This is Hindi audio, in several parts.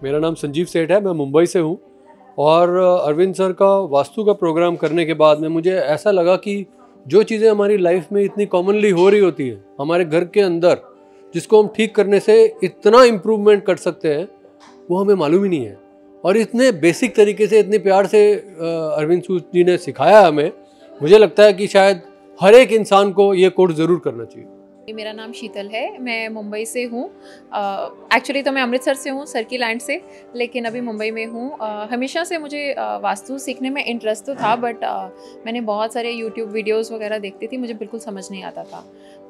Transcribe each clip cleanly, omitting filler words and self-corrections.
मेरा नाम संजीव सेठ है, मैं मुंबई से हूँ। और अरविंद सर का वास्तु का प्रोग्राम करने के बाद में मुझे ऐसा लगा कि जो चीज़ें हमारी लाइफ में इतनी कॉमनली हो रही होती हैं हमारे घर के अंदर, जिसको हम ठीक करने से इतना इम्प्रूवमेंट कर सकते हैं, वो हमें मालूम ही नहीं है। और इतने बेसिक तरीके से, इतने प्यार से अरविंद सूद जी ने सिखाया हमें। मुझे लगता है कि शायद हर एक इंसान को ये कोर्स ज़रूर करना चाहिए। मेरा नाम शीतल है, मैं मुंबई से हूँ। एक्चुअली तो मैं अमृतसर से हूँ, सर की लैंड से, लेकिन अभी मुंबई में हूँ। हमेशा से मुझे वास्तु सीखने में इंटरेस्ट तो था, बट मैंने बहुत सारे यूट्यूब वीडियोस वगैरह देखती थी, मुझे बिल्कुल समझ नहीं आता था।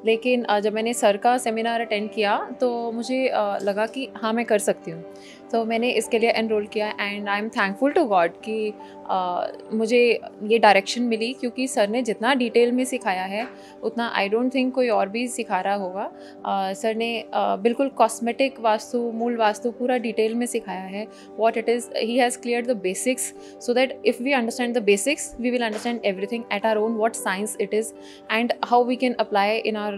लेकिन जब मैंने सर का सेमिनार अटेंड किया तो मुझे लगा कि हाँ, मैं कर सकती हूँ। तो मैंने इसके लिए एनरोल किया and I am thankful to God कि मुझे ये डायरेक्शन मिली, क्योंकि सर ने जितना डिटेल में सिखाया है उतना आई डोंट थिंक कोई और भी सिखा रहा होगा। सर ने बिल्कुल कॉस्मेटिक वास्तु, मूल वास्तु पूरा डिटेल में सिखाया है। What it is, he has cleared the basics so that if we understand the basics we will understand everything at our own, what science it is and how we can apply in our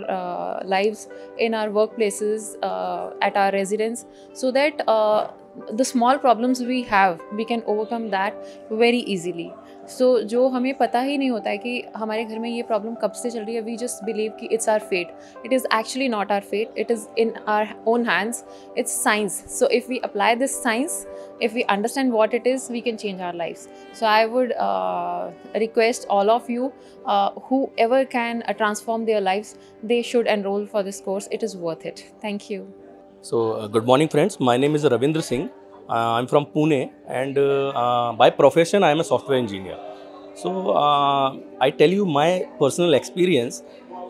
lives, in our workplaces, at our residence, so that the small problems we have, we can overcome that very easily. So जो हमें पता ही नहीं होता है कि हमारे घर में ये प्रॉब्लम कब से चल रही है, we just believe कि it's our fate. It is actually not our fate. It is in our own hands. It's science. So if we apply this science, if we understand what it is, we can change our lives. So I would request all of you, whoever can transform their lives, they should enroll for this course. It is worth it. Thank you. So good morning friends, my name is Ravindra Singh. I'm from Pune and by profession I am a software engineer. So I tell you my personal experience.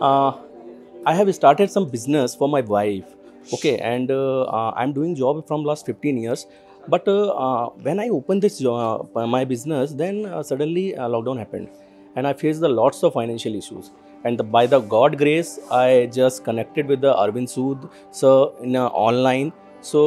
I have started some business for my wife, okay, and I'm doing job from last 15 years. But when I opened this my business, then suddenly lockdown happened and I faced the lots of financial issues. And by the God grace, I just connected with the Arvind Sood sir in online. So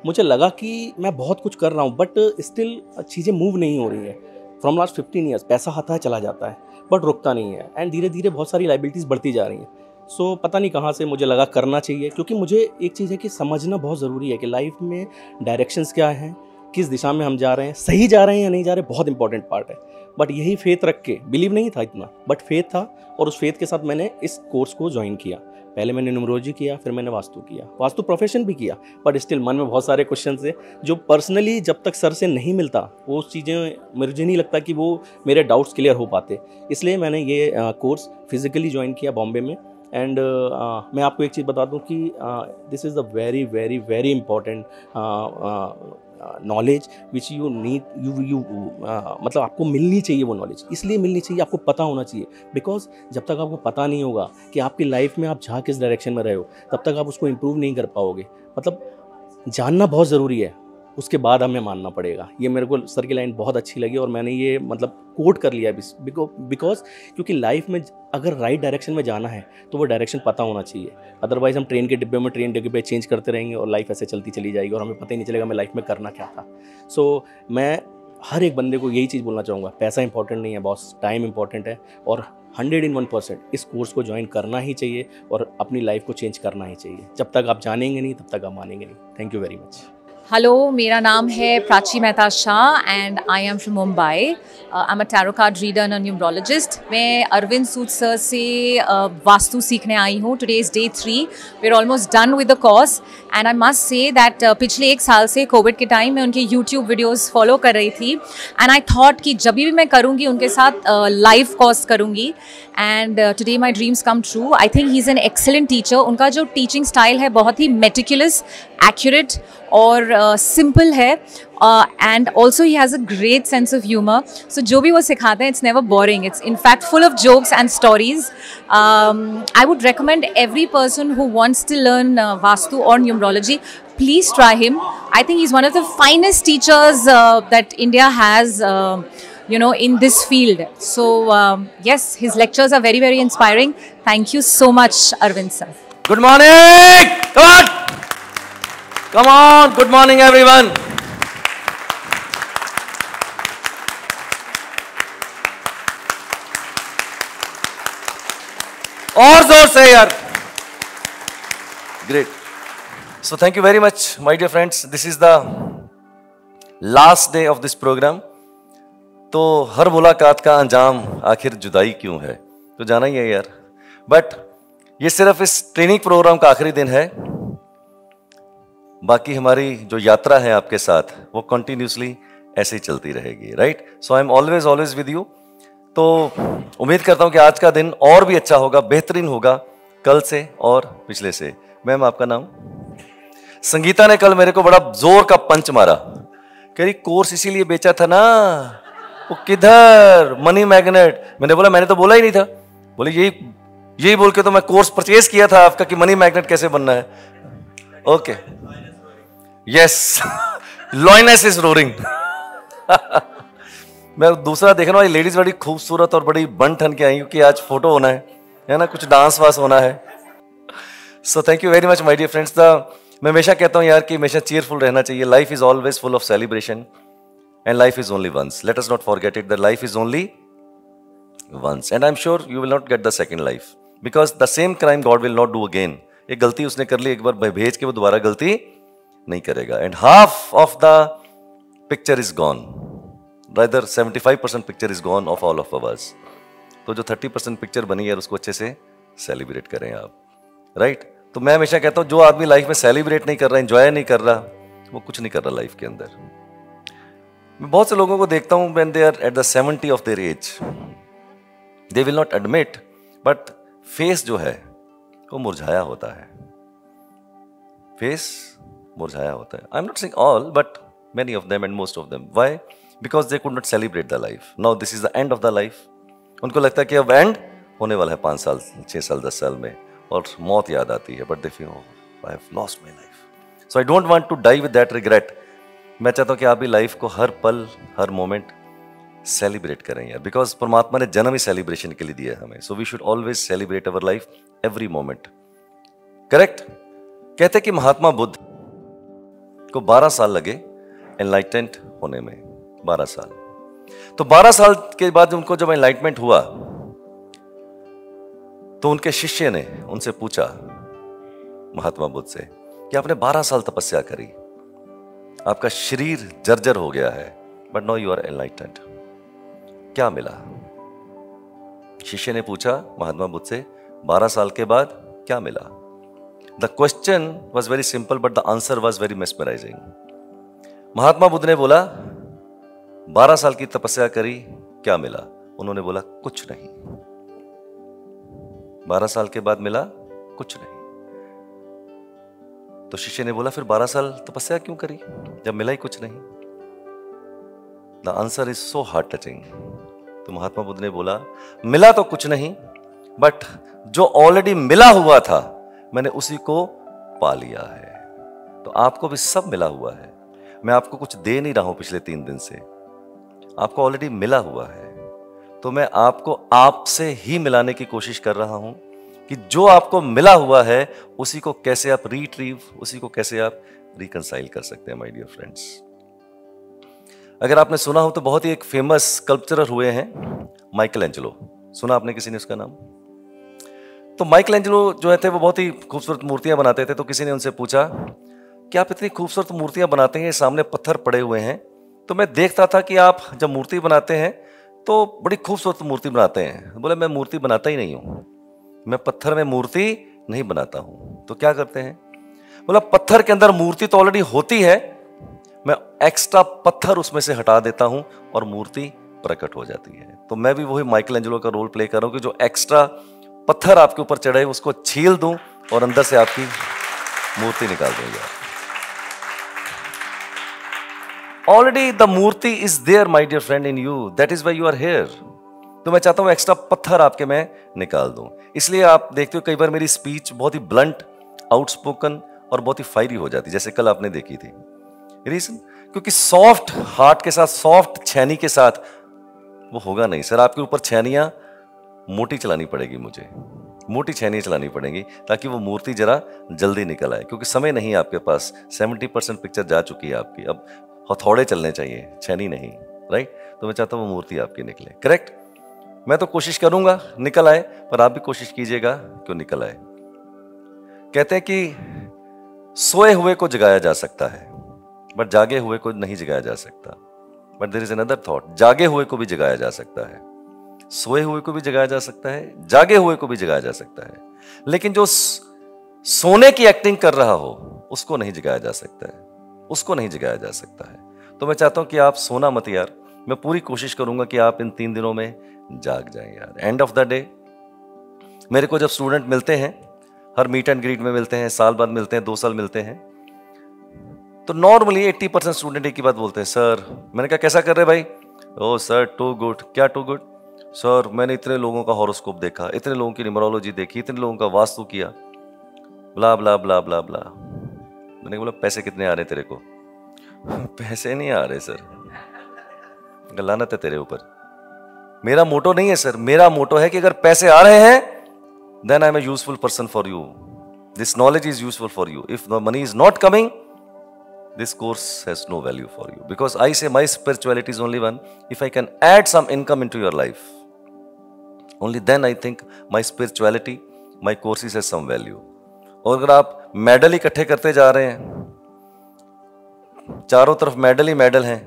मुझे लगा कि मैं बहुत कुछ कर रहा हूँ, बट स्टिल चीज़ें मूव नहीं हो रही हैं। फ्रॉम लास्ट 15 ईयर्स पैसा आता है चला जाता है, बट रुकता नहीं है, एंड धीरे धीरे बहुत सारी लाइबिलिटीज़ बढ़ती जा रही हैं। सो पता नहीं कहाँ से मुझे लगा करना चाहिए, क्योंकि मुझे एक चीज़ है कि समझना बहुत ज़रूरी है कि लाइफ में डायरेक्शंस क्या हैं, किस दिशा में हम जा रहे हैं, सही जा रहे हैं या नहीं जा रहे, बहुत इंपॉर्टेंट पार्ट है। बट यही फेथ रख के, बिलीव नहीं था इतना, बट फेथ था, और उस फेथ के साथ मैंने इस कोर्स को ज्वाइन किया। पहले मैंने न्यूमरोलॉजी किया, फिर मैंने वास्तु किया, वास्तु प्रोफेशन भी किया, बट स्टिल मन में बहुत सारे क्वेश्चन थे जो पर्सनली जब तक सर से नहीं मिलता वो चीज़ें मुझे नहीं लगता कि वो मेरे डाउट्स क्लियर हो पाते। इसलिए मैंने ये कोर्स फिजिकली ज्वाइन किया बॉम्बे में। एंड मैं आपको एक चीज़ बता दूं कि this is the very very very important knowledge which you need, you मतलब आपको मिलनी चाहिए वो नॉलेज। इसलिए मिलनी चाहिए, आपको पता होना चाहिए, बिकॉज जब तक आपको पता नहीं होगा कि आपकी लाइफ में आप जहाँ किस डायरेक्शन में रहे हो, तब तक आप उसको इम्प्रूव नहीं कर पाओगे। मतलब जानना बहुत ज़रूरी है, उसके बाद हमें मानना पड़ेगा। ये मेरे को सर की लाइन बहुत अच्छी लगी और मैंने ये मतलब कोट कर लिया बिकॉज क्योंकि लाइफ में अगर राइट डायरेक्शन में जाना है तो वो डायरेक्शन पता होना चाहिए। अदरवाइज हम ट्रेन के डिब्बे में ट्रेन डिब्बे चेंज करते रहेंगे और लाइफ ऐसे चलती चली जाएगी और हमें पता ही नहीं चलेगा हमें लाइफ में करना क्या था। सो मैं हर एक बंदे को यही चीज़ बोलना चाहूँगा, पैसा इंपॉर्टेंट नहीं है बॉस, टाइम इंपॉर्टेंट है, और 101% इस कोर्स को ज्वाइन करना ही चाहिए और अपनी लाइफ को चेंज करना ही चाहिए। जब तक आप जानेंगे नहीं तब तक आप मानेंगे नहीं। Thank you very much. Hello, मेरा नाम है Prachi Mehta Shah and I am from Mumbai. I am a tarot card reader and numerologist. मैं अरविंद सूद सर से वास्तु सीखने आई हूँ। Today is day 3, we are almost done with the course and I must say that पिछले 1 साल से कोविड के टाइम मैं उनके यूट्यूब वीडियोज़ फॉलो कर रही थी एंड आई थॉट कि जब भी मैं करूँगी उनके साथ लाइव कोर्स करूँगी and today my dreams come true. I think he is an excellent teacher. उनका जो टीचिंग स्टाइल है बहुत ही मेटिकुलस, एक्यूरेट और सिंपल है and also he has a great sense of humour. So जो भी वो सिखाते हैं it's never boring, it's in fact full of jokes and stories. I would recommend every person who wants to learn Vastu or numerology, please try him. I think he's one of the finest teachers that India has, in this field. So yes, his lectures are very, very inspiring. Thank you so much, Arvind sir. Good morning. Come on. Good morning, everyone. और जोर से यार, great. So thank you very much, my dear friends. This is the last day of this program. तो हर मुलाकात का अंजाम आखिर जुदाई क्यों है, तो जाना ही है यार. बट ये सिर्फ इस ट्रेनिंग प्रोग्राम का आखिरी दिन है. बाकी हमारी जो यात्रा है आपके साथ वो कंटिन्यूसली ऐसे ही चलती रहेगी. Right. So I am always always with you. तो उम्मीद करता हूं कि आज का दिन और भी अच्छा होगा, बेहतरीन होगा कल से और पिछले से. मैम आपका नाम? संगीता ने कल मेरे को बड़ा जोर का पंच मारा. कह रही कोर्स इसीलिए बेचा था ना, वो किधर मनी मैग्नेट. मैंने बोला मैंने तो बोला ही नहीं था. बोले यही बोल के तो मैं कोर्स परचेज किया था आपका कि मनी मैग्नेट कैसे बनना है. Okay yes, lioness is roaring. मैं दूसरा देख रहा हूँ लेडीज बड़ी खूबसूरत और बड़ी बन ठन के आई क्योंकि आज फोटो होना है ना, कुछ डांस वास होना है. So thank you very much my dear friends. मैं हमेशा कहता हूँ यार कि हमेशा चीयरफुल रहना चाहिए. Life is always full of celebration and life is only once. Let us not forget it that life is only once and I am sure you will not get the second life because the same crime God will not do again. एक गलती उसने कर ली एक बार भेज के, वो दोबारा गलती नहीं करेगा. And half of the picture is gone, rather 75% picture is gone of all of ours. तो जो 30% पिक्चर बनी है उसको अच्छे से सेलिब्रेट करें आप. राइट. तो मैं हमेशा कहता हूं जो आदमी लाइफ में सेलिब्रेट नहीं कर रहा, एंजॉय नहीं कर रहा, वो कुछ नहीं कर रहा लाइफ के अंदर. मैं बहुत से लोगों को देखता हूं when they are at the 70 of their age, they will not admit, but face जो है वो मुरझाया होता है. फेस मुरझाया होता है. I am not saying all but many of them and most of them. Why? Because they could not celebrate the life. Now this is the end of the life. उनको लगता है कि अब एंड होने वाला है 5 साल 6 साल 10 साल में और मौत याद आती है. But they feel I have lost my life. So I don't want to die with that regret. मैं चाहता हूँ कि आप भी लाइफ को हर पल हर मोमेंट सेलिब्रेट करें यार, बिकॉज परमात्मा ने जन्म ही सेलिब्रेशन के लिए दिया है हमें. So we should always celebrate our life every moment. Correct. कहते कि महात्मा बुद्ध को 12 साल लगे एनलाइटेंट होने में. 12 साल. तो 12 साल के बाद उनको जब एनलाइटमेंट हुआ तो उनके शिष्य ने उनसे पूछा महात्मा बुद्ध से कि आपने 12 साल तपस्या करी, आपका शरीर जर्जर हो गया है, बट नाउ यू आर एनलाइटेंट, क्या मिला? शिष्य ने पूछा महात्मा बुद्ध से 12 साल के बाद क्या मिला? The question was very simple but the answer was very mesmerising. Mahatma Buddha ने बोला 12 साल की तपस्या करी, क्या मिला? उन्होंने बोला कुछ नहीं. 12 साल के बाद मिला कुछ नहीं. तो शिष्य ने बोला फिर 12 साल तपस्या क्यों करी जब मिला ही कुछ नहीं? The answer is so heart touching. तो महात्मा बुद्ध ने बोला मिला तो कुछ नहीं, बट जो ऑलरेडी मिला हुआ था मैंने उसी को पा लिया है. तो आपको भी सब मिला हुआ है. मैं आपको कुछ दे नहीं रहा हूं पिछले 3 दिन से, आपको ऑलरेडी मिला हुआ है. तो मैं आपको आपसे ही मिलाने की कोशिश कर रहा हूं कि जो आपको मिला हुआ है उसी को कैसे आप रिट्रीव, उसी को कैसे आप रिकंसाइल कर सकते हैं माय डियर फ्रेंड्स. अगर आपने सुना हो तो बहुत ही एक फेमस स्कल्पचरर हुए हैं माइकल एंजेलो. सुना आपने किसी ने उसका नाम? तो माइकल एंजेलो जो थे वो बहुत ही खूबसूरत मूर्तियां बनाते थे. तो किसी ने उनसे पूछा कि आप इतनी खूबसूरत मूर्तियां बनाते हैं, सामने पत्थर पड़े हुए हैं, तो मैं देखता था कि आप जब मूर्ति बनाते हैं तो बड़ी खूबसूरत मूर्ति बनाते हैं. बोले मैं मूर्ति बनाता ही नहीं हूं, मैं पत्थर में मूर्ति नहीं बनाता हूं. तो क्या करते हैं? बोला पत्थर के अंदर मूर्ति तो ऑलरेडी होती है, मैं एक्स्ट्रा पत्थर उसमें से हटा देता हूं और मूर्ति प्रकट हो जाती है. तो मैं भी वही माइकल एंजेलो का रोल प्ले कर रहा हूं कि जो एक्स्ट्रा पत्थर आपके ऊपर चढ़े उसको छील दूं और अंदर से आपकी मूर्ति निकाल दूंगा. ऑलरेडी द मूर्ति is there my dear friend in you, that is why you are here. तो मैं चाहता हूं एक्स्ट्रा पत्थर आपके मैं निकाल दूं. इसलिए आप देखते हो कई बार मेरी स्पीच बहुत ही ब्लंट, आउटस्पोकन और बहुत ही फायरी हो जाती, जैसे कल आपने देखी थी. रीजन क्योंकि सॉफ्ट हार्ट के साथ, सॉफ्ट छैनी के साथ वो होगा नहीं सर. आपके ऊपर छैनियां मोटी चलानी पड़ेगी, मुझे मोटी छैनियां चलानी पड़ेंगी ताकि वो मूर्ति जरा जल्दी निकल आए, क्योंकि समय नहीं है आपके पास. 70% पिक्चर जा चुकी है आपकी, अब हथौड़े चलने चाहिए, छैनी नहीं. राइट. तो मैं चाहता हूं वो मूर्ति आपकी निकले. करेक्ट. मैं तो कोशिश करूंगा निकल आए, पर आप भी कोशिश कीजिएगा क्यों निकल आए. कहते हैं कि सोए हुए को जगाया जा सकता है, बट जागे हुए को नहीं जगाया जा सकता। But there is another thought, जागे हुए को भी जगाया जा सकता है, सोए हुए को भी जगाया जा सकता है, जागे हुए को भी जगाया जा सकता है, लेकिन जो सोने की एक्टिंग कर रहा हो उसको नहीं जगाया जा सकता है, उसको नहीं जगाया जा सकता है। तो मैं चाहता हूं कि आप सोना मत यार, मैं पूरी कोशिश करूंगा कि आप इन 3 दिनों में जाग जाएं यार। एंड ऑफ द डे मेरे को जब स्टूडेंट मिलते हैं, हर मीट एंड ग्रीट में मिलते हैं, साल बाद मिलते हैं, 2 साल मिलते हैं, तो नॉर्मली 80% स्टूडेंट एक ही बात बोलते हैं, सर। मैंने कहा कैसा कर रहे भाई? ओ सर टू गुड। क्या टू गुड? सर मैंने इतने लोगों का हॉरोस्कोप देखा, इतने लोगों की न्यूमरोलॉजी देखी, इतने लोगों का वास्तु किया, ब्ला ब्ला ब्ला ब्ला ब्ला। मैंने बोला पैसे कितने आ रहे तेरे को? पैसे नहीं आ रहे सर। लानत है तेरे ऊपर। मेरा मोटो नहीं है सर, मेरा मोटो है कि अगर पैसे आ रहे हैं then I am a useful person for you, this knowledge is useful for you. If the money is not coming, this course has no value for you, because I say my spirituality is only one. If I can add some income into your life, only then I think my spirituality, my courses has some value. और अगर आप मेडल इकट्ठे करते जा रहे हैं, चारों तरफ मेडल ही मेडल हैं,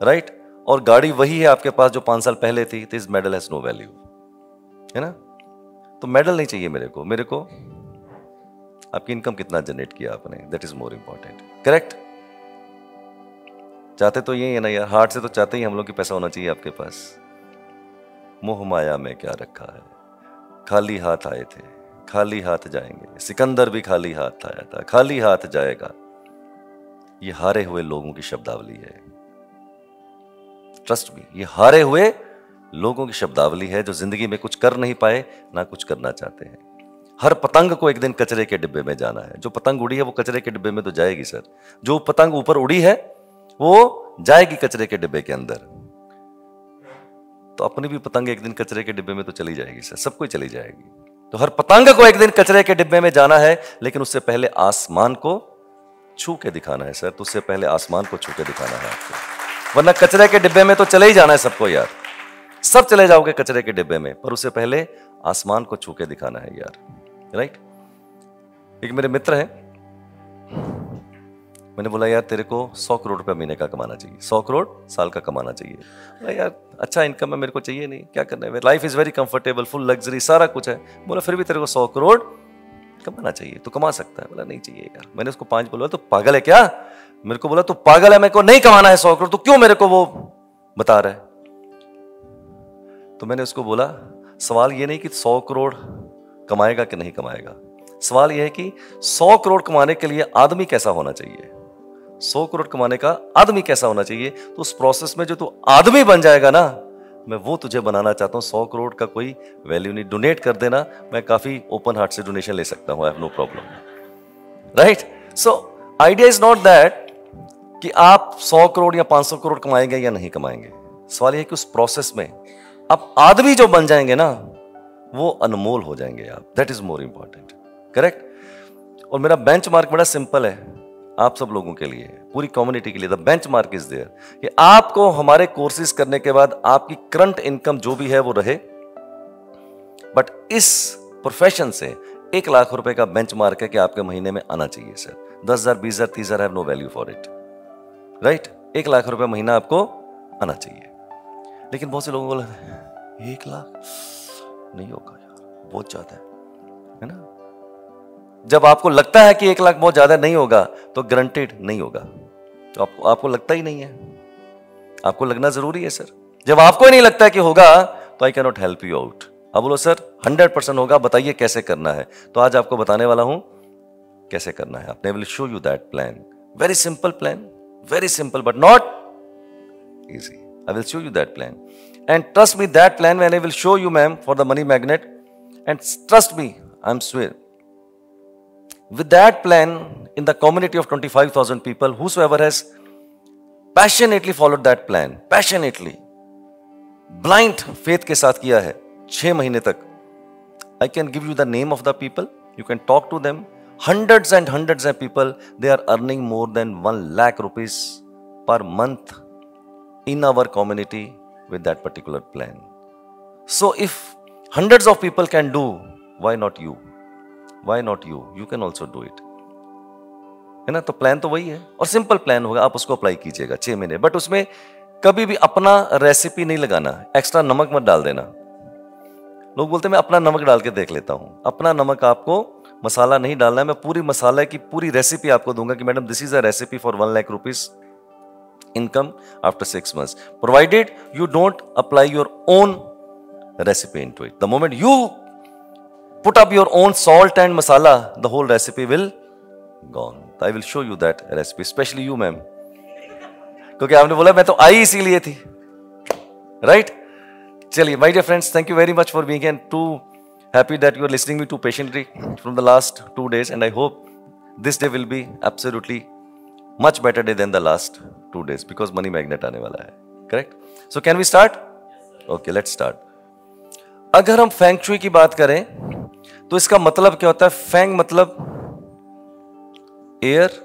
राइट, और गाड़ी वही है आपके पास जो 5 साल पहले थी, this medal has no value, है ना? तो मेडल नहीं चाहिए मेरे को आपकी इनकम कितना जनरेट किया आपने, that is more important. Correct? चाहते तो यही है ना यार, हार्ट से तो चाहते ही हम लोग की पैसा होना चाहिए आपके पास। मोह माया में क्या रखा है, खाली हाथ आए थे खाली हाथ जाएंगे, सिकंदर भी खाली हाथ आया था, खाली हाथ जाएगा। ये हारे हुए लोगों की शब्दावली है, ट्रस्ट मी, ये हारे हुए लोगों की शब्दावली है जो जिंदगी में कुछ कर नहीं पाए, ना कुछ करना चाहते हैं। हर पतंग को एक दिन कचरे के डिब्बे में जाना है। जो पतंग उड़ी है वो कचरे के डिब्बे में तो जाएगी सर, जो पतंग ऊपर उड़ी है वो जाएगी कचरे के डिब्बे के अंदर। तो अपनी भी पतंग एक दिन कचरे के डिब्बे में तो चली जाएगी सर, सबको चली जाएगी। तो हर पतंग को एक दिन कचरे के डिब्बे में जाना है, लेकिन उससे पहले आसमान को छू के दिखाना है सर, तो उससे पहले आसमान को छू के दिखाना है आपको, वरना कचरे के डिब्बे में तो चले ही जाना है सबको यार, सब चले जाओगे कचरे के डिब्बे में, पर उससे पहले आसमान को छू के दिखाना है यार, राइट। एक मेरे मित्र हैं, मैंने बोला यार तेरे को 100 करोड़ रुपया महीने का कमाना चाहिए, 100 करोड़ साल का कमाना चाहिए। बोला यार अच्छा इनकम है, मेरे को चाहिए नहीं, क्या करना है, life is very comfortable, full luxury, सारा कुछ है। बोला फिर भी तेरे को 100 करोड़ कमाना चाहिए, तो कमा सकता है। बोला नहीं चाहिए यार। मैंने उसको 5 बोला, तो पागल है क्या? मेरे को बोला तो पागल है, मेरे को नहीं कमाना है 100 करोड़, तो क्यों मेरे को वो बता रहा है? तो मैंने उसको बोला सवाल ये नहीं कि 100 करोड़ कमाएगा कि नहीं कमाएगा, सवाल यह है कि 100 करोड़ कमाने के लिए आदमी कैसा होना चाहिए, 100 करोड़ कमाने का आदमी कैसा होना चाहिए। तो उस प्रोसेस में जो तू आदमी बन जाएगा ना, मैं वो तुझे बनाना चाहता हूं। 100 करोड़ का कोई वैल्यू नहीं, डोनेट कर देना, मैं काफी ओपन हार्ट से डोनेशन ले सकता हूं, I have no problem, right. So idea is not that कि आप 100 करोड़ या 500 करोड़ कमाएंगे या नहीं कमाएंगे, सवाल यह है कि उस प्रोसेस में आप आदमी जो बन जाएंगे ना, वो अनमोल हो जाएंगे आप, that is more important, correct. और मेरा बेंचमार्क बड़ा सिंपल है आप सब लोगों के लिए, पूरी कम्युनिटी के लिए। द बेंचमार्क इज देयर कि आपको हमारे कोर्सेज करने के बाद आपकी करंट इनकम जो भी है वो रहे, बट इस प्रोफेशन से 1 लाख रुपए का बेंचमार्क है कि आपके महीने में आना चाहिए sir. 10,000, 20,000, 30,000 have no value for it, right. 1 lakh रुपए महीना आपको आना चाहिए। लेकिन बहुत से लोगों को लगा 1 लाख नहीं होगा यार, बहुत ज्यादा है ना। जब आपको लगता है कि 1 लाख बहुत ज्यादा नहीं होगा, तो गारंटेड नहीं होगा। तो आपको लगता ही नहीं है, आपको लगना जरूरी है सर। जब आपको ही नहीं लगता है कि होगा, तो I can not help you out. अब बोलो सर 100% होगा, बताइए कैसे करना है। तो आज आपको बताने वाला हूं कैसे करना है। आपने will show you that plan, very simple plan, very simple but not easy. I will show you that plan, and trust me, that plan when I will show you ma'am for the money magnet, and trust me, I'm swear with that plan, in the community of 25,000 people, whosoever has passionately followed that plan, passionately blind faith के साथ किया है 6 महीने तक, I can give you the name of the people, you can talk to them. Hundreds and hundreds of people, they are earning more than 1 lakh rupees per month in our community with that particular plan. So if hundreds of people can do, why not you? Why not you? You can also do it. है ना। तो प्लान तो वही है और सिंपल प्लान होगा, आप उसको अप्लाई कीजिएगा 6 महीने। बट उसमें कभी भी अपना रेसिपी नहीं लगाना, एक्स्ट्रा नमक मत डाल देना। लोग बोलते हैं मैं अपना नमक डाल के देख लेता हूं। अपना नमक आपको मसाला नहीं डालना है। मैं पूरी मसाला की पूरी रेसिपी आपको दूंगा कि madam this is a recipe for 1 lakh rupees income after 6 months, provided you don't apply your own recipe into it. The moment you put up your own salt and masala, the whole recipe will gone. I will show you that recipe, specially you ma'am, क्योंकि आपने बोला मैं तो आई इसीलिए थी, राइट? चलिए my dear friends, thank you very much for being and to happy that you are listening me too patiently from the last 2 days, and I hope this day will be absolutely much better day than the last 2 days because money magnet आने वाला है, correct? So can we start? Okay, let's start. अगर हम फेंग शुई की बात करें तो इसका मतलब क्या होता है? फेंग मतलब air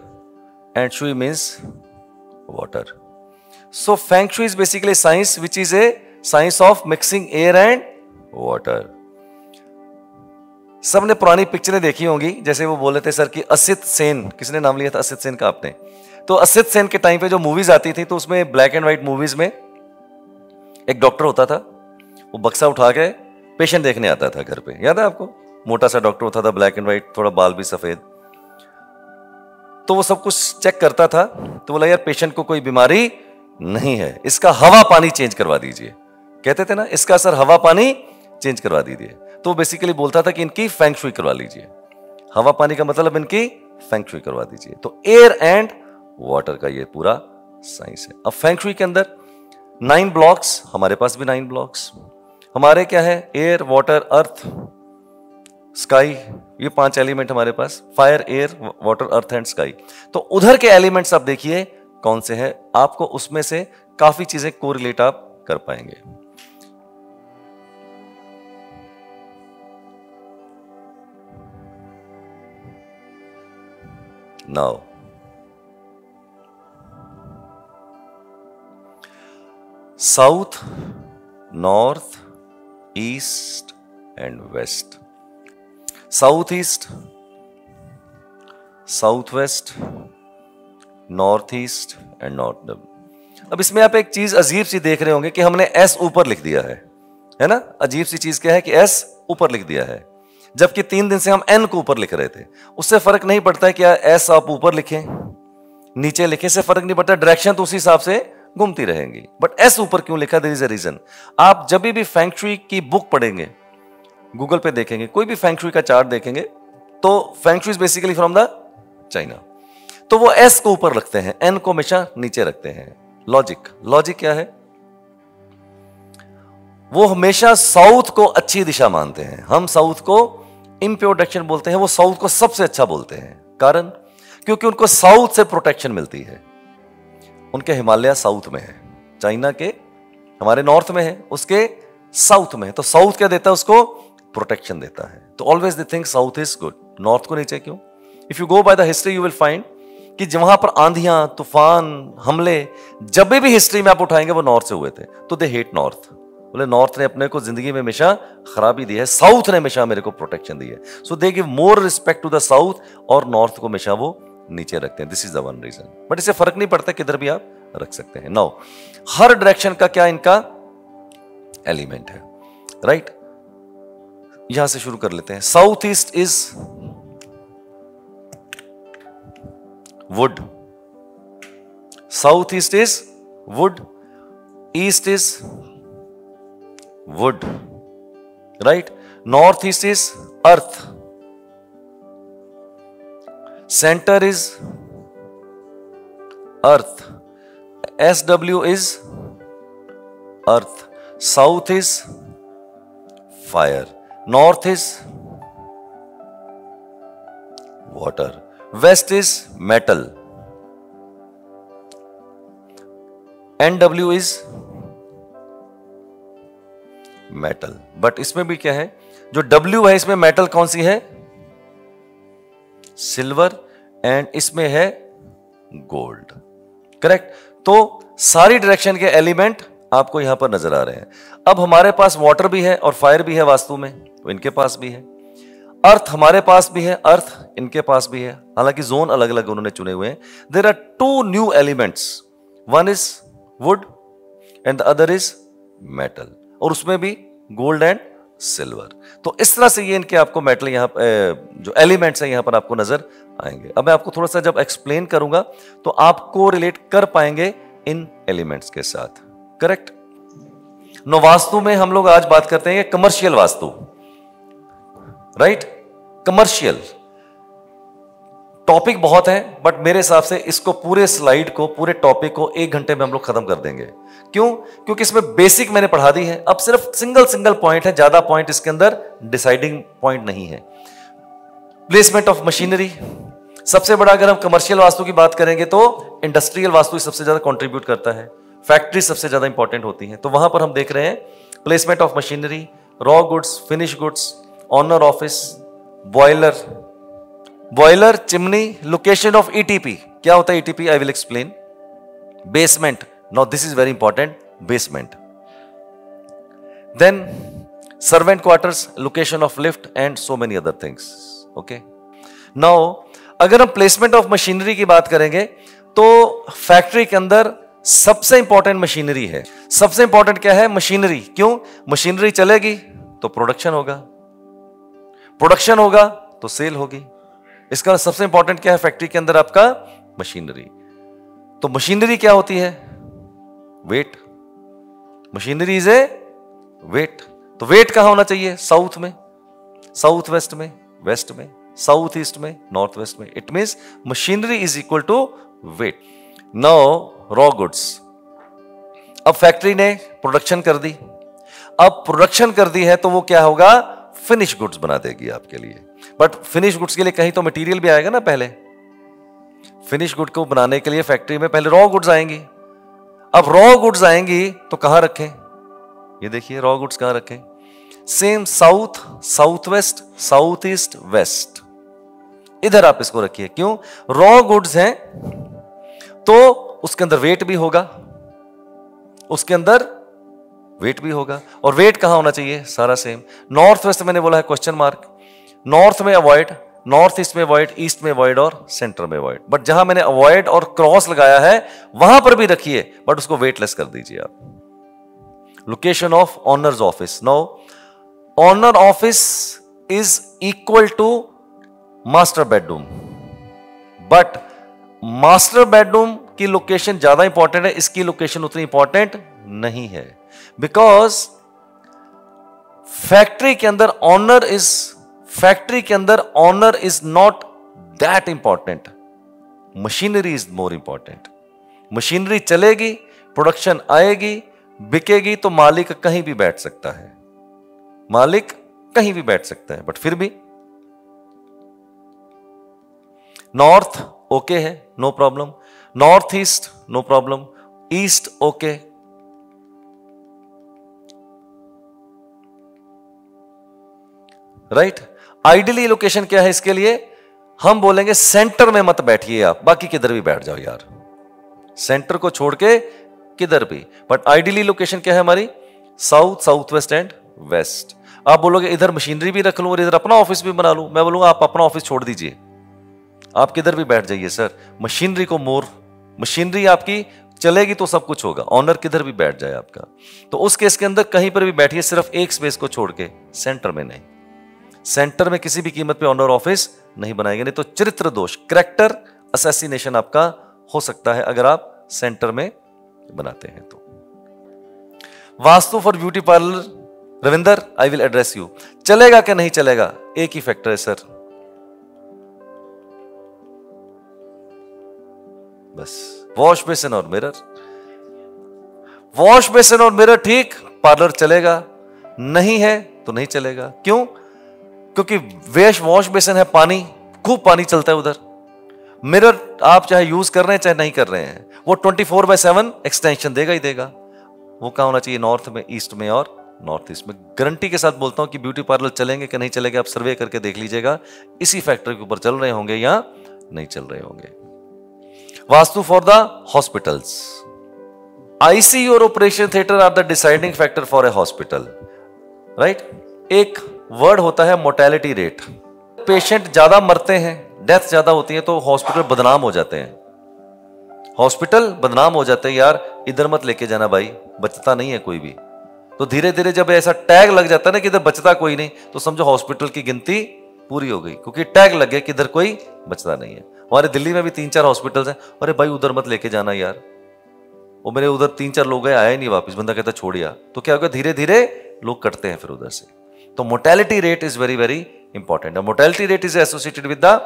and Shuey means water. So feng shui is basically science which is a science of mixing air and water. सबने पुरानी पिक्चरें देखी होंगी, जैसे वो बोले थे सर कि असित सेन, किसने नाम लिया था असित सेन का आपने? तो असित सेन के टाइम पे जो मूवीज आती थी तो उसमें ब्लैक एंड व्हाइट मूवीज में एक डॉक्टर होता था, वो बक्सा उठा के पेशेंट देखने आता था घर पे, याद है आपको? मोटा सा डॉक्टर होता था, ब्लैक एंड व्हाइट, थोड़ा बाल भी सफेद। तो वो सब कुछ चेक करता था, तो बोला यार पेशेंट को कोई बीमारी नहीं है, इसका हवा पानी चेंज करवा दीजिए। कहते थे ना इसका सर हवा पानी चेंज करवा दीजिए। तो बेसिकली बोलता था कि इनकी फेंग शुई करवा लीजिए। हवा पानी का मतलब इनकी फेंग शुई करवा दीजिए। तो एयर एंड वाटर का ये पूरा साइंस है। अब फेंग शुई के अंदर 9 ब्लॉक्स, हमारे पास भी 9 ब्लॉक्स हमारे क्या है? एयर, वाटर, अर्थ, स्काई, ये 5 एलिमेंट हमारे पास, fire, air, water, earth and sky. तो उधर के एलिमेंट्स आप देखिए कौन से हैं, आपको उसमें से काफी चीजें कोरिलेट आप कर पाएंगे। Now, south, north, east and west. Southeast, southwest, northeast and north. अब इसमें आप एक चीज अजीब सी देख रहे होंगे कि हमने एस ऊपर लिख दिया है ना? अजीब सी चीज क्या है कि एस ऊपर लिख दिया है, जबकि 3 दिन से हम एन को ऊपर लिख रहे थे। उससे फर्क नहीं पड़ता है क्या एस आप ऊपर लिखें नीचे लिखें, से फर्क नहीं पड़ता, डायरेक्शन तो उसी हिसाब से घूमती रहेंगी। बट एस ऊपर क्यों लिखा? There is a reason. आप जब भी फेंग शुई की बुक पढ़ेंगे, गूगल पे देखेंगे, कोई भी फेंग शुई का चार्ट देखेंगे, तो feng shui is basically from the China, तो वो एस को ऊपर रखते हैं, एन को हमेशा नीचे रखते हैं। लॉजिक क्या है? वो हमेशा साउथ को अच्छी दिशा मानते हैं। हम साउथ को इम्प्योर डायरेक्शन बोलते हैं, वो साउथ को सबसे अच्छा बोलते हैं। कारण क्योंकि उनको साउथ से प्रोटेक्शन मिलती है। उनके हिमालय साउथ में है, चाइना के हमारे नॉर्थ में है, उसके साउथ में है। तो साउथ क्या देता है? उसको प्रोटेक्शन देता है। तो always they think south is good, north को नीचे क्यों? If you go by the history you will find कि जहां पर आंधियां, तूफान, हमले जब भी हिस्ट्री में आप उठाएंगे वो नॉर्थ से हुए थे। तो दे हेट नॉर्थ, बोले नॉर्थ ने अपने को जिंदगी में हमेशा खराबी दी है, साउथ ने हमेशा मेरे को प्रोटेक्शन दी है। So they give more respect to the south, और नॉर्थ को हमेशा वो नीचे रखते हैं। This is the one reason. But इससे फर्क नहीं पड़ता, किधर भी आप रख सकते हैं। नाउ हर डायरेक्शन का क्या इनका एलिमेंट है, राइट? यहां से शुरू कर लेते हैं। South east is would, south east is would, east is wood, right? Northeast is earth, center is earth, SW is earth, south is fire, north is water, west is metal, NW is metal. But इसमें भी क्या है, जो W है इसमें मेटल कौन सी है? सिल्वर, एंड इसमें है गोल्ड, करेक्ट? तो सारी डायरेक्शन के एलिमेंट आपको यहां पर नजर आ रहे हैं। अब हमारे पास वाटर भी है और फायर भी है वास्तु में, तो इनके पास भी है। अर्थ हमारे पास भी है, अर्थ इनके पास भी है, हालांकि जोन अलग अलग उन्होंने चुने हुए हैं. There are two new elements, one is wood and the other is metal, और उसमें भी गोल्ड एंड सिल्वर. तो इस तरह से ये इनके आपको मेटल यहां जो एलिमेंट्स हैं यहां पर आपको नजर आएंगे. अब मैं आपको थोड़ा सा जब एक्सप्लेन करूंगा तो आपको रिलेट कर पाएंगे इन एलिमेंट्स के साथ. करेक्ट. नो वास्तु में हम लोग आज बात करते हैं commercial vastu. Right. Commercial topic बहुत है, बट मेरे हिसाब से इसको पूरे स्लाइड को, पूरे टॉपिक को 1 घंटे में हम लोग खत्म कर देंगे. क्यों? क्योंकि इसमें बेसिक मैंने पढ़ा दी है. अब सिर्फ सिंगल पॉइंट है, ज्यादा पॉइंट इसके अंदर डिसाइडिंग पॉइंट नहीं है. प्लेसमेंट ऑफ मशीनरी सबसे बड़ा, अगर हम कमर्शियल वास्तु की बात करेंगे तो इंडस्ट्रियल वास्तु सबसे ज्यादा कंट्रीब्यूट करता है. फैक्ट्री सबसे ज्यादा इंपॉर्टेंट होती है. तो वहां पर हम देख रहे हैं placement of machinery, raw goods, finish goods, owner office, boiler, chimney, location of ETP. क्या होता है ETP? I will explain. Basement, now this is very important, basement. Then servant quarters, location of lift and so many other things. Okay. Now अगर हम प्लेसमेंट ऑफ मशीनरी की बात करेंगे तो फैक्ट्री के अंदर सबसे इंपॉर्टेंट मशीनरी है. सबसे इंपॉर्टेंट क्या है? मशीनरी. क्यों? मशीनरी चलेगी तो प्रोडक्शन होगा, प्रोडक्शन होगा तो सेल होगी. इसका सबसे इंपॉर्टेंट क्या है फैक्ट्री के अंदर? आपका मशीनरी. तो मशीनरी क्या होती है? Weight. Machinery is a weight. तो वेट कहां होना चाहिए? साउथ में, साउथ वेस्ट में, वेस्ट में, साउथ ईस्ट में, नॉर्थ वेस्ट में. It means machinery is equal to weight. Now raw goods. अब फैक्ट्री ने प्रोडक्शन कर दी. अब प्रोडक्शन कर दी है तो वो क्या होगा? फिनिश गुड्स बना देगी आपके लिए. बट फिनिश गुड्स के लिए कहीं तो मटेरियल भी आएगा ना. पहले फिनिश गुड को बनाने के लिए फैक्ट्री में पहले रॉ गुड्स आएंगी. अब रॉ गुड्स आएंगी तो कहां रखें? ये देखिए रॉ गुड्स कहां रखें? Same south, south west, south east, west, इधर आप इसको रखिए. क्यों? रॉ गुड्स हैं तो उसके अंदर वेट भी होगा, उसके अंदर वेट भी होगा. और वेट कहां होना चाहिए? सारा सेम. नॉर्थ वेस्ट मैंने बोला है क्वेश्चन मार्क. नॉर्थ में अवॉइड, नॉर्थ ईस्ट में अवॉइड, ईस्ट में अवॉइड और सेंटर में अवॉइड. बट जहां मैंने अवॉइड और क्रॉस लगाया है वहां पर भी रखिए, बट उसको वेटलेस कर दीजिए आप. Location of owner's office. Now owner office is equal to master bedroom, but master bedroom की लोकेशन ज्यादा इंपॉर्टेंट है, इसकी लोकेशन उतनी इंपॉर्टेंट नहीं है. बिकॉज फैक्ट्री के अंदर owner is not that important. Machinery is more important. Machinery चलेगी, प्रोडक्शन आएगी, बिकेगी तो मालिक कहीं भी बैठ सकता है, मालिक कहीं भी बैठ सकता है. बट फिर भी नॉर्थ ओके है, no problem. North east no problem. East okay. Right. Ideally location क्या है इसके लिए? हम बोलेंगे सेंटर में मत बैठिए आप, बाकी किधर भी बैठ जाओ यार, सेंटर को छोड़ के किधर भी. बट आइडियली लोकेशन क्या है हमारी? South, south west and west. आप बोलोगे इधर मशीनरी भी रख लूं और इधर अपना ऑफिस भी बना लूं. मैं बोलूंगा आप अपना ऑफिस छोड़ दीजिए, आप किधर भी बैठ जाइए सर. मशीनरी को मोर, मशीनरी आपकी चलेगी तो सब कुछ होगा. ऑनर किधर भी बैठ जाए आपका. तो उस केस के अंदर कहीं पर भी बैठिए, सिर्फ एक स्पेस को छोड़ के, सेंटर में नहीं. सेंटर में किसी भी कीमत पे ऑनर ऑफिस नहीं बनाएंगे, नहीं तो चरित्र दोष, कैरेक्टर असैसिनेशन आपका हो सकता है अगर आप सेंटर में बनाते हैं तो. Vastu for beauty parlour, Ravinder I will address you. चलेगा क्या नहीं चलेगा? एक ही फैक्टर है सर, बस वॉश बेसिन और मिरर. वॉश बेसिन और मिरर ठीक, पार्लर चलेगा, नहीं है तो नहीं चलेगा. क्यों? क्योंकि वॉश बेसिन है, पानी, खूब पानी चलता है उधर. मिरर आप चाहे यूज कर रहे हैं चाहे नहीं कर रहे हैं, वो 24/7 एक्सटेंशन देगा ही देगा. वो कहां होना चाहिए? नॉर्थ में, ईस्ट में और नॉर्थ ईस्ट में. गारंटी के साथ बोलता हूं कि ब्यूटी पार्लर चलेंगे कि नहीं चलेंगे, आप सर्वे करके देख लीजिएगा, इसी फैक्टर के ऊपर चल रहे होंगे या नहीं चल रहे होंगे. Vastu for the hospitals. ICU और operation theatre are the deciding factor for a hospital. Right. एक वर्ड होता है मोर्टेलिटी रेट. पेशेंट ज्यादा मरते हैं, डेथ ज्यादा होती है, तो हॉस्पिटल बदनाम हो जाते हैं, हॉस्पिटल बदनाम हो जाते हैं, यार इधर मत लेके जाना भाई, बचता नहीं है कोई भी। तो धीरे धीरे जब ऐसा टैग लग जाता है ना कि इधर बचता कोई नहीं, तो समझो हॉस्पिटल की गिनती पूरी हो गई, क्योंकि टैग लग गया कि इधर कोई बचता नहीं है। हमारे दिल्ली में भी 3-4 हॉस्पिटल्स हैं, अरे भाई उधर मत लेके जाना यार, वो मेरे उधर 3-4 लोग गए, आया ही नहीं वापस, बंदा कहता छोड़िया। तो क्या होगा, धीरे धीरे लोग कटते हैं फिर उधर से। तो mortality rate is very very important. Mortality rate is associated with the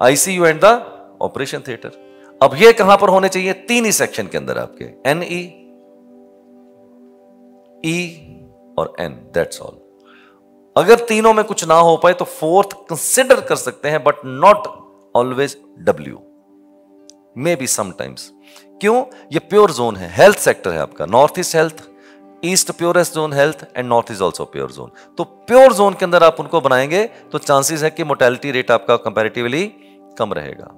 ICU and the operation theatre. अब ये कहां पर होने चाहिए, 3 ही सेक्शन के अंदर आपके, NE, E और N, दैट्स ऑल। अगर तीनों में कुछ ना हो पाए तो 4th कंसिडर कर सकते हैं, but not always W, may be sometimes. क्यों, ये प्योर जोन है, हेल्थ सेक्टर है आपका, north east health, east purest zone health and north is also pure zone. तो प्योर जोन के अंदर आप उनको बनाएंगे तो चांसेस है कि मोर्टेलिटी रेट आपका कंपैरेटिवली कम रहेगा।